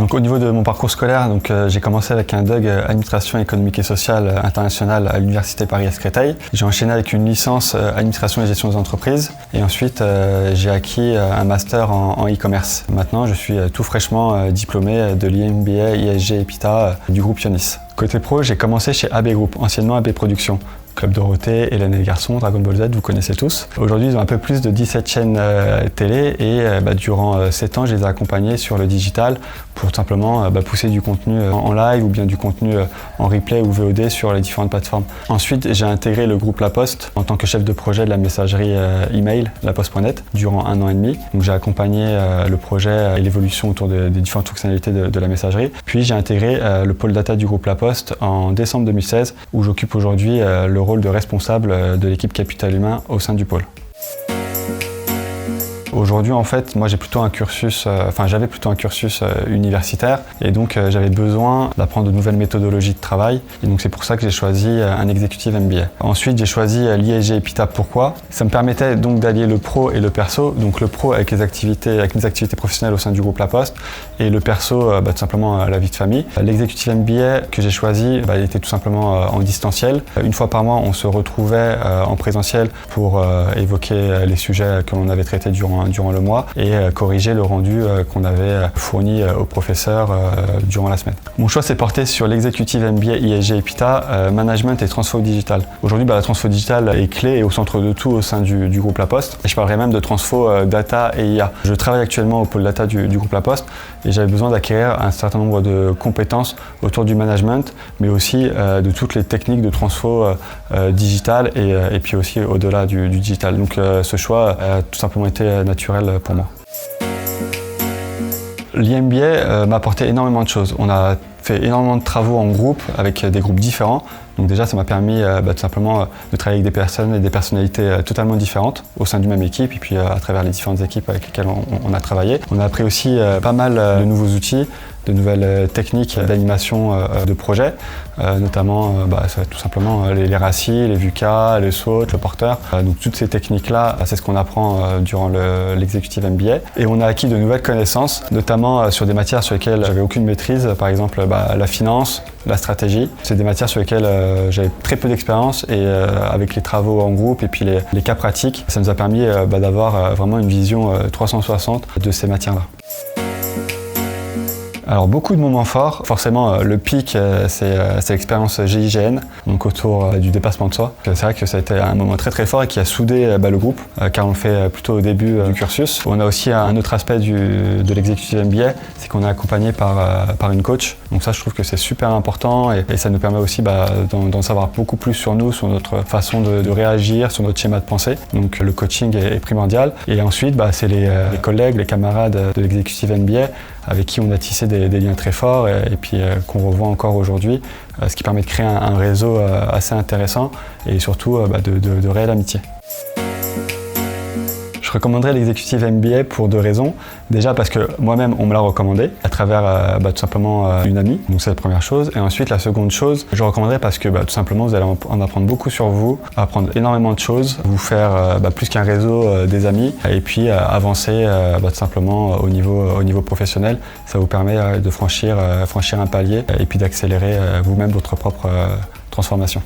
Donc au niveau de mon parcours scolaire, j'ai commencé avec un DUG Administration économique et sociale internationale à l'Université Paris-Est-Créteil. J'ai enchaîné avec une licence Administration et gestion des entreprises et ensuite j'ai acquis un master en e-commerce. Maintenant je suis tout fraîchement diplômé de l'IMBA ISG EPITA du groupe Ionis. Côté pro, j'ai commencé chez AB Group, anciennement AB Productions. Club Dorothée, Hélène et les garçons, Dragon Ball Z, vous connaissez tous. Aujourd'hui, ils ont un peu plus de 17 chaînes télé et durant 7 ans, je les ai accompagnés sur le digital pour tout simplement pousser du contenu en live ou bien du contenu en replay ou VOD sur les différentes plateformes. Ensuite, j'ai intégré le groupe La Poste en tant que chef de projet de la messagerie email, laposte.net, durant 1 an et demi. Donc, j'ai accompagné le projet et l'évolution autour des différentes fonctionnalités de la messagerie. Puis, j'ai intégré le pôle data du groupe La Poste en décembre 2016 où j'occupe aujourd'hui le rôle de responsable de l'équipe capital humain au sein du pôle. Aujourd'hui, en fait, moi j'avais plutôt un cursus universitaire et donc j'avais besoin d'apprendre de nouvelles méthodologies de travail et donc c'est pour ça que j'ai choisi un Executive MBA. Ensuite, j'ai choisi l'ISG EPITA. Pourquoi? Ça me permettait donc d'allier le pro et le perso, donc le pro avec mes activités professionnelles au sein du groupe La Poste et le perso tout simplement la vie de famille. L'Executive MBA que j'ai choisi était tout simplement en distanciel. Une fois par mois, on se retrouvait en présentiel pour évoquer les sujets que l'on avait traités durant le mois et corriger le rendu qu'on avait fourni aux professeurs durant la semaine. Mon choix s'est porté sur l'Executive MBA ISG EPITA, Management et Transfo Digital. Aujourd'hui, la transfo digital est clé et au centre de tout au sein du groupe La Poste. Et je parlerai même de transfo data et IA. Je travaille actuellement au pôle data du groupe La Poste et j'avais besoin d'acquérir un certain nombre de compétences autour du management, mais aussi de toutes les techniques de transfo digital et puis aussi au-delà du digital. Donc ce choix a tout simplement été naturel pour moi. L'IMBA m'a apporté énormément de choses. On a fait énormément de travaux en groupe avec des groupes différents. Donc déjà, ça m'a permis tout simplement de travailler avec des personnes et des personnalités totalement différentes au sein d'une même équipe et puis à travers les différentes équipes avec lesquelles on a travaillé. On a appris aussi pas mal de nouveaux outils, de nouvelles techniques d'animation de projet, notamment tout simplement les RACI, les VUCA, les sautes, le porteur. Donc toutes ces techniques-là, c'est ce qu'on apprend durant l'Executive MBA. Et on a acquis de nouvelles connaissances, notamment sur des matières sur lesquelles j'avais aucune maîtrise, par exemple la finance, la stratégie. C'est des matières sur lesquelles j'avais très peu d'expérience et avec les travaux en groupe et puis les cas pratiques, ça nous a permis d'avoir vraiment une vision 360 de ces matières-là. Alors beaucoup de moments forts, forcément le pic c'est l'expérience GIGN, donc autour du dépassement de soi. C'est vrai que ça a été un moment très très fort et qui a soudé le groupe, car on le fait plutôt au début du cursus. On a aussi un autre aspect de l'Executive MBA, c'est qu'on est accompagné par une coach. Donc ça je trouve que c'est super important et ça nous permet aussi d'en savoir beaucoup plus sur nous, sur notre façon de réagir, sur notre schéma de pensée. Donc le coaching est primordial. Et ensuite c'est les collègues, les camarades de l'Executive MBA avec qui on a tissé des liens très forts et puis qu'on revoit encore aujourd'hui, ce qui permet de créer un réseau assez intéressant et surtout de réelle amitié. Je recommanderais l'Executive MBA pour 2 raisons. Déjà parce que moi-même on me l'a recommandé à travers tout simplement une amie, donc c'est la première chose. Et ensuite la seconde chose, je recommanderais parce que tout simplement vous allez en apprendre beaucoup sur vous, apprendre énormément de choses, vous faire plus qu'un réseau des amis et puis avancer tout simplement au niveau professionnel. Ça vous permet de franchir un palier et puis d'accélérer vous-même votre propre transformation.